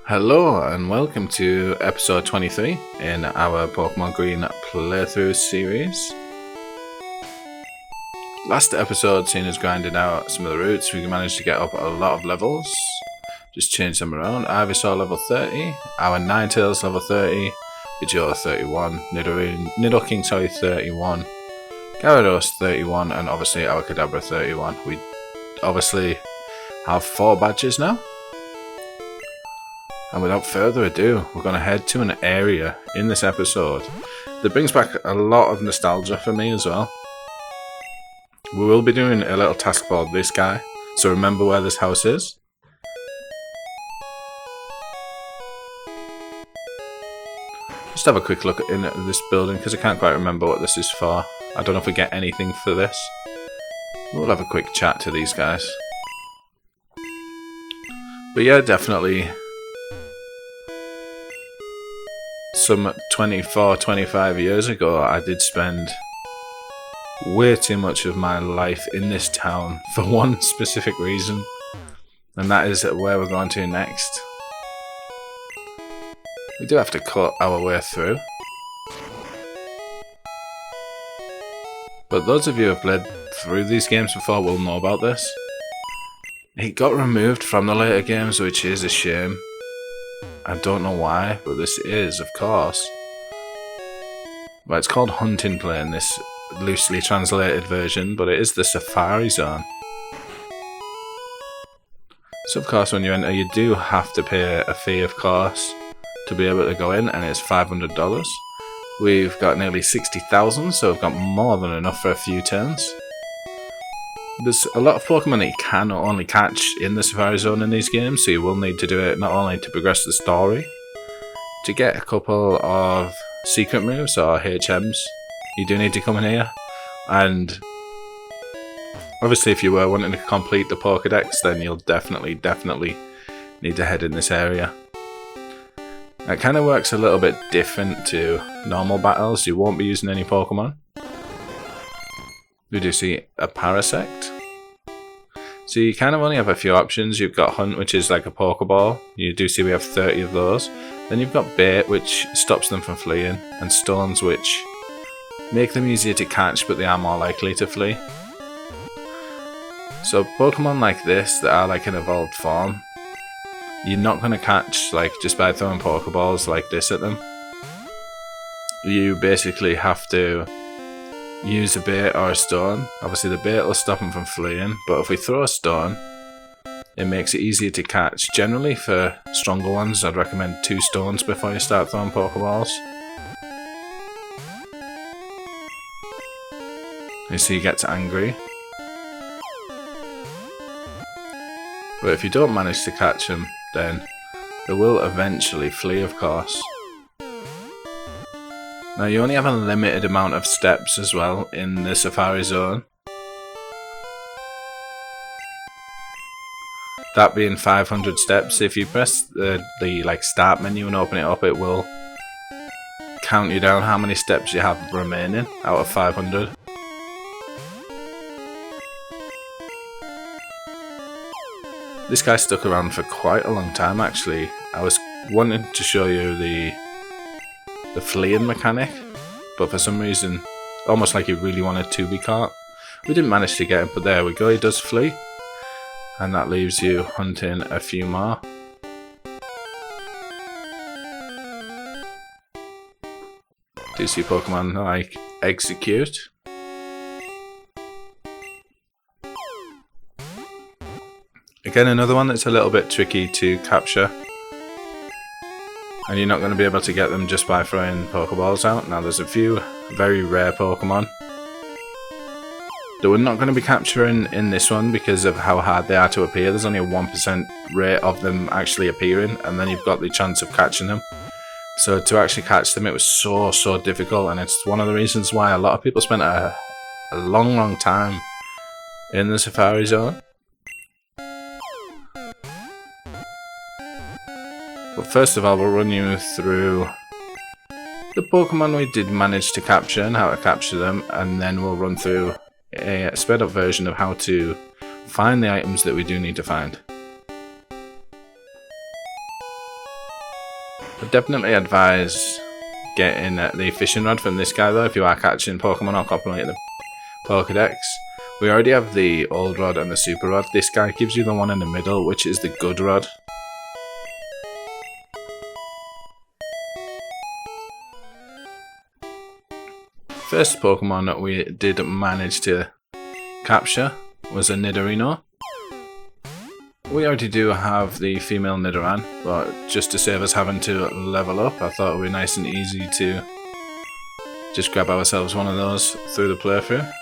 Hello and welcome to episode 23 in our Pokemon Green playthrough series. Last episode seen us grinding out some of the routes. We managed to get up a lot of levels. Just change them around. Ivysaur level 30, our Ninetales level 30, Pidgeotto 31, Nidoking 31, Gyarados 31, and obviously our Kadabra 31. We obviously have 4 badges now. And without further ado, we're going to head to an area in this episode that brings back a lot of nostalgia for me as well. We will be doing a little task for this guy, so remember where this house is. Just have a quick look in at this building because I can't quite remember what this is for. I don't know if we get anything for this. We'll have a quick chat to these guys. But yeah, definitely some 24-25 years ago, I did spend way too much of my life in this town for one specific reason, and that is where we're going to next. We do have to cut our way through, but those of you who have played through these games before will know about this. It got removed from the later games, which is a shame. I don't know why, but this is, of course. Well, it's called Hunting Plain, this loosely translated version, but it is the Safari Zone. So, of course, when you enter, you do have to pay a fee, of course, to be able to go in, and it's $500. We've got nearly 60,000, so we've got more than enough for a few turns. There's a lot of Pokemon that you can only catch in the Safari Zone in these games, so you will need to do it not only to progress the story, to get a couple of secret moves or HMs, you do need to come in here. And obviously if you were wanting to complete the Pokedex, then you'll definitely need to head in this area. It kind of works a little bit different to normal battles. You won't be using any Pokemon. We do see a Parasect. So you kind of only have a few options. You've got Hunt, which is like a Pokeball. You do see we have 30 of those. Then you've got Bait, which stops them from fleeing, and Stones, which make them easier to catch, but they are more likely to flee. So Pokemon like this, that are like an evolved form, you're not going to catch like just by throwing Pokeballs like this at them. You basically have to use a bait or a stone. Obviously the bait will stop them from fleeing, but if we throw a stone, it makes it easier to catch. Generally for stronger ones, I'd recommend 2 stones before you start throwing Pokeballs. You see he gets angry. But if you don't manage to catch him, then they will eventually flee, of course. Now you only have a limited amount of steps as well in the Safari Zone. That being 500 steps. If you press the like start menu and open it up, it will count you down how many steps you have remaining out of 500. This guy stuck around for quite a long time actually. I was wanting to show you the fleeing mechanic, but for some reason, almost like he really wanted to be caught. We didn't manage to get him, but there we go, he does flee. And that leaves you hunting a few more. Do you see Pokemon like Execute? Again, another one that's a little bit tricky to capture. And you're not going to be able to get them just by throwing Pokeballs out. Now there's a few very rare Pokemon that we're not going to be capturing in this one because of how hard they are to appear. There's only a 1% rate of them actually appearing, and then you've got the chance of catching them. So to actually catch them, it was so difficult, and it's one of the reasons why a lot of people spent a long time in the Safari Zone. But first of all, we'll run you through the Pokemon we did manage to capture and how to capture them, and then we'll run through a sped up version of how to find the items that we do need to find. I definitely advise getting the fishing rod from this guy though if you are catching Pokemon or completing the Pokedex. We already have the old rod and the super rod. This guy gives you the one in the middle, which is the good rod. First Pokemon that we did manage to capture was a Nidorino. We already do have the female Nidoran, but just to save us having to level up, I thought it would be nice and easy to just grab ourselves one of those through the playthrough.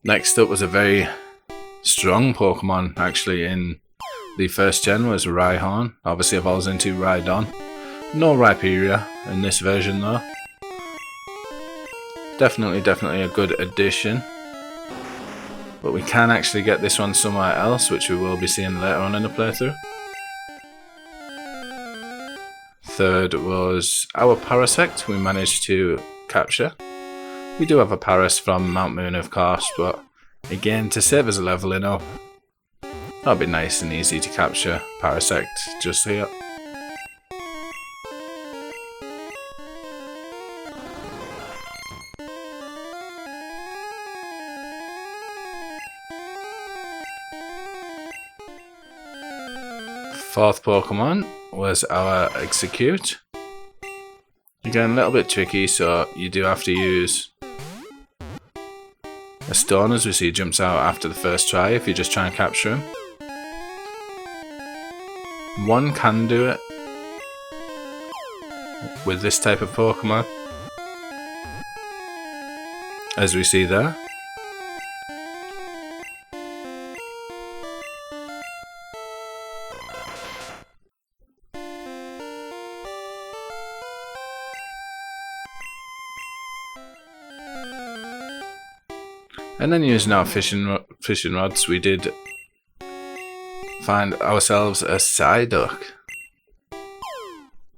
Next up was a very strong Pokemon actually in the first gen was Rhyhorn, obviously evolves into Rhydon. No Rhyperior in this version though. Definitely a good addition. But we can actually get this one somewhere else, which we will be seeing later on in the playthrough. Third was our Parasect, we managed to capture. We do have a Paras from Mount Moon of course, but again to save us leveling up, that'll be nice and easy to capture Parasect just here. Fourth Pokemon was our Execute. Again, a little bit tricky, so you do have to use a stone, as we see jumps out after the first try if you just try and capture him. One can do it with this type of Pokemon, as we see there. And then using our fishing rods, we did find ourselves a Psyduck.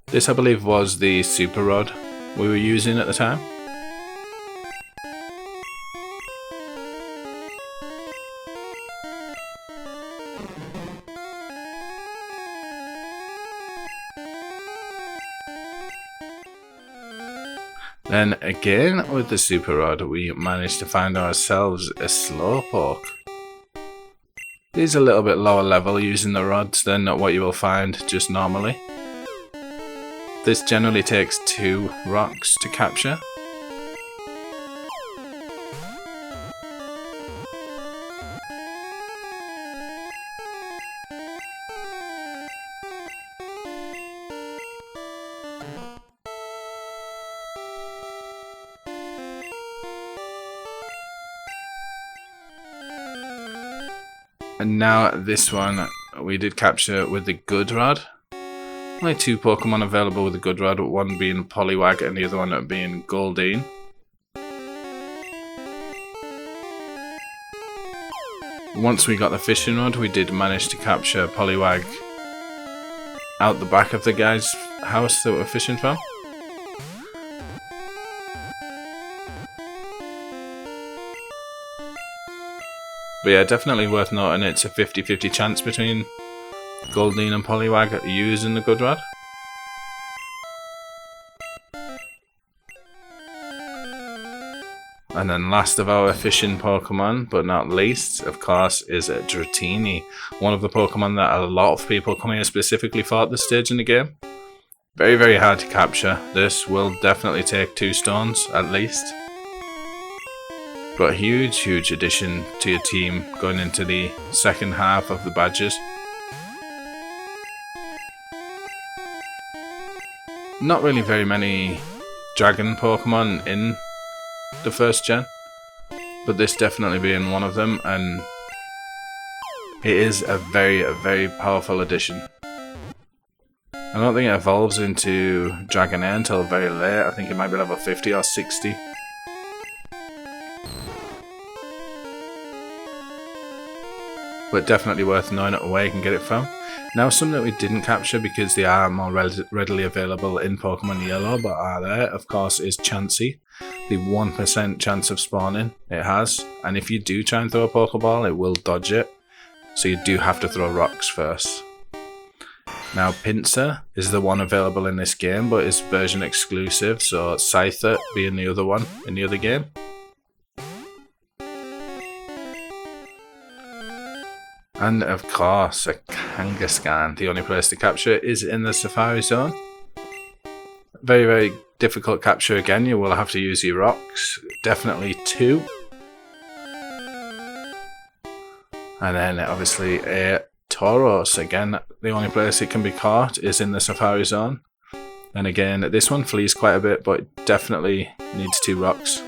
This, I believe, was the super rod we were using at the time. Then again with the super rod we managed to find ourselves a Slowpoke. He's a little bit lower level using the rods than what you will find just normally. This generally takes 2 rocks to capture. And now this one we did capture with the good rod. Only 2 Pokemon available with the good rod, one being Poliwag and the other one being Goldeen. Once we got the fishing rod, we did manage to capture Poliwag out the back of the guy's house that we're fishing from. But yeah, definitely worth noting it's a 50-50 chance between Goldeen and Poliwag using the good rod. And then last of our fishing Pokemon, but not least, of course, is Dratini. One of the Pokemon that a lot of people come here specifically for at this stage in the game. Very, very hard to capture. This will definitely take 2 stones at least. But huge addition to your team going into the second half of the badges. Not really very many dragon Pokemon in the first gen, but this definitely being one of them, and it is a very powerful addition. I don't think it evolves into Dragonair until very late. I think it might be level 50 or 60. But but definitely worth knowing where you can get it from. Now, some that we didn't capture because they are more readily available in Pokemon Yellow, but are there, of course, is Chansey. The 1% chance of spawning it has, and if you do try and throw a Pokeball, it will dodge it, so you do have to throw rocks first. Now, Pinsir is the one available in this game, but is version exclusive, so Scyther being the other one in the other game. And of course, a Kangaskhan. The only place to capture it is in the Safari Zone. Very, very difficult capture again. You will have to use your rocks. Definitely 2. And then obviously a Tauros. Again, the only place it can be caught is in the Safari Zone. And again, this one flees quite a bit, but it definitely needs 2 rocks.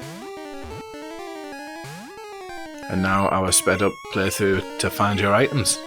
And now our sped up playthrough to find your items.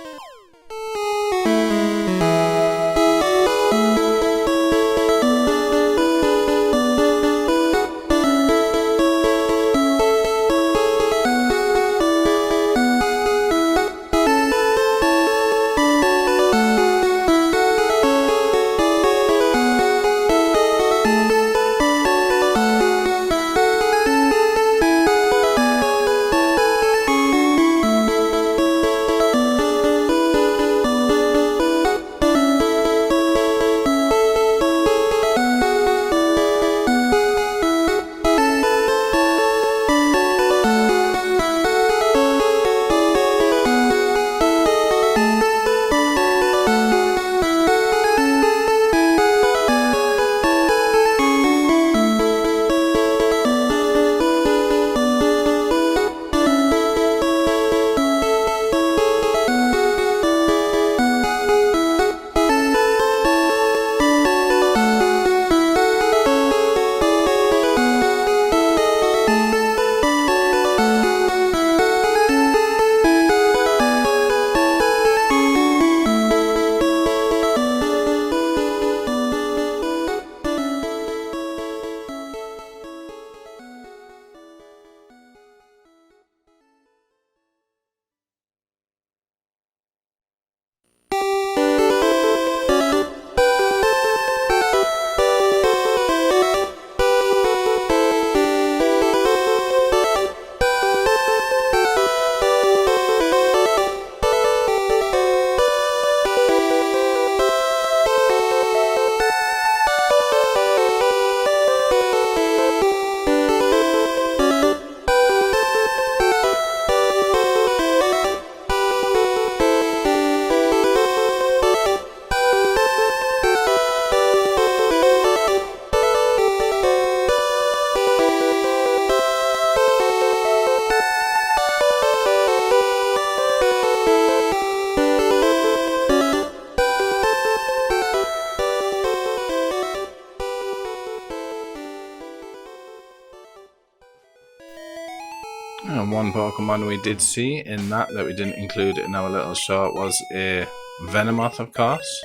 And one Pokemon we did see in that we didn't include in our little short was a Venomoth, of course.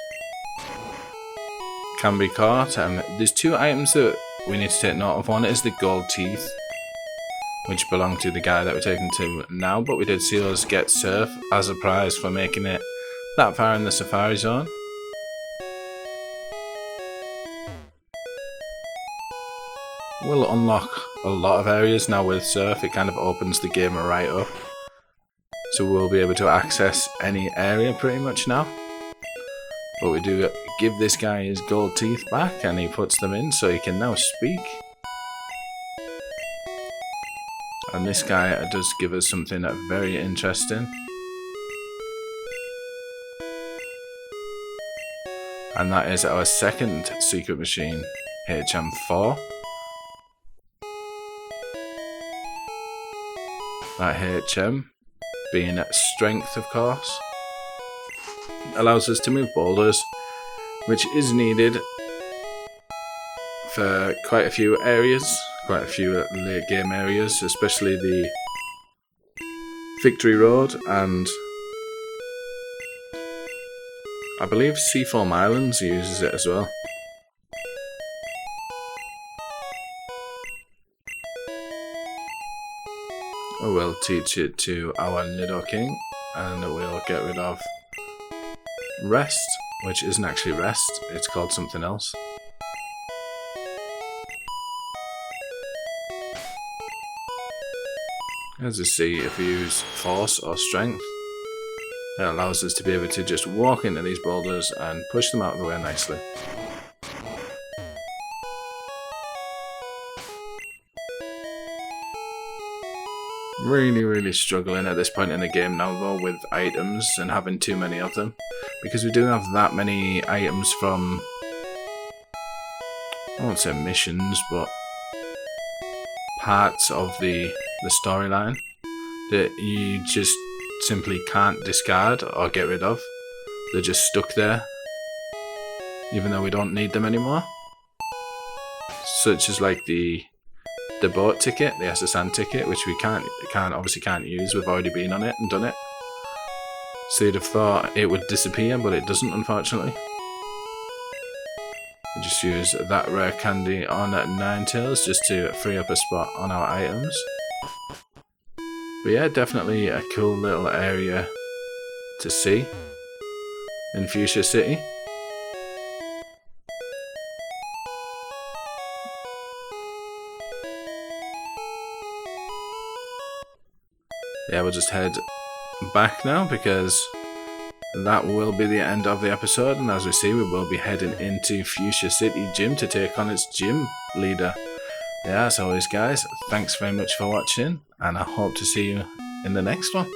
Can be caught. There's 2 items that we need to take note of. One is the gold teeth, which belong to the guy that we're taking to now, but we did see us get Surf as a prize for making it that far in the Safari Zone. We'll unlock a lot of areas now with Surf. It kind of opens the game right up, so we'll be able to access any area pretty much now. But we do give this guy his gold teeth back, and he puts them in so he can now speak. And this guy does give us something very interesting. And that is our second secret machine, HM4. That HM, being at strength of course, allows us to move boulders, which is needed for quite a few areas, quite a few late game areas, especially the Victory Road and I believe Seafoam Islands uses it as well. We'll teach it to our Nidoking. and we'll get rid of rest, which isn't actually rest, it's called something else. As you see, if we use force or strength, it allows us to be able to just walk into these boulders and push them out of the way nicely. Really struggling at this point in the game now though with items and having too many of them, because we do have that many items from, I won't say missions, but parts of the storyline that you just simply can't discard or get rid of. They're just stuck there, even though we don't need them anymore. Such as like the boat ticket, the SSN ticket, which we obviously can't use. We've already been on it and done it. So you'd have thought it would disappear, but it doesn't, unfortunately. We just use that rare candy on Ninetales just to free up a spot on our items. But yeah, definitely a cool little area to see in Fuchsia City. Yeah, we'll just head back now because that will be the end of the episode, and as we see, we will be heading into Fuchsia City Gym to take on its gym leader. Yeah, as always guys, thanks very much for watching, and I hope to see you in the next one.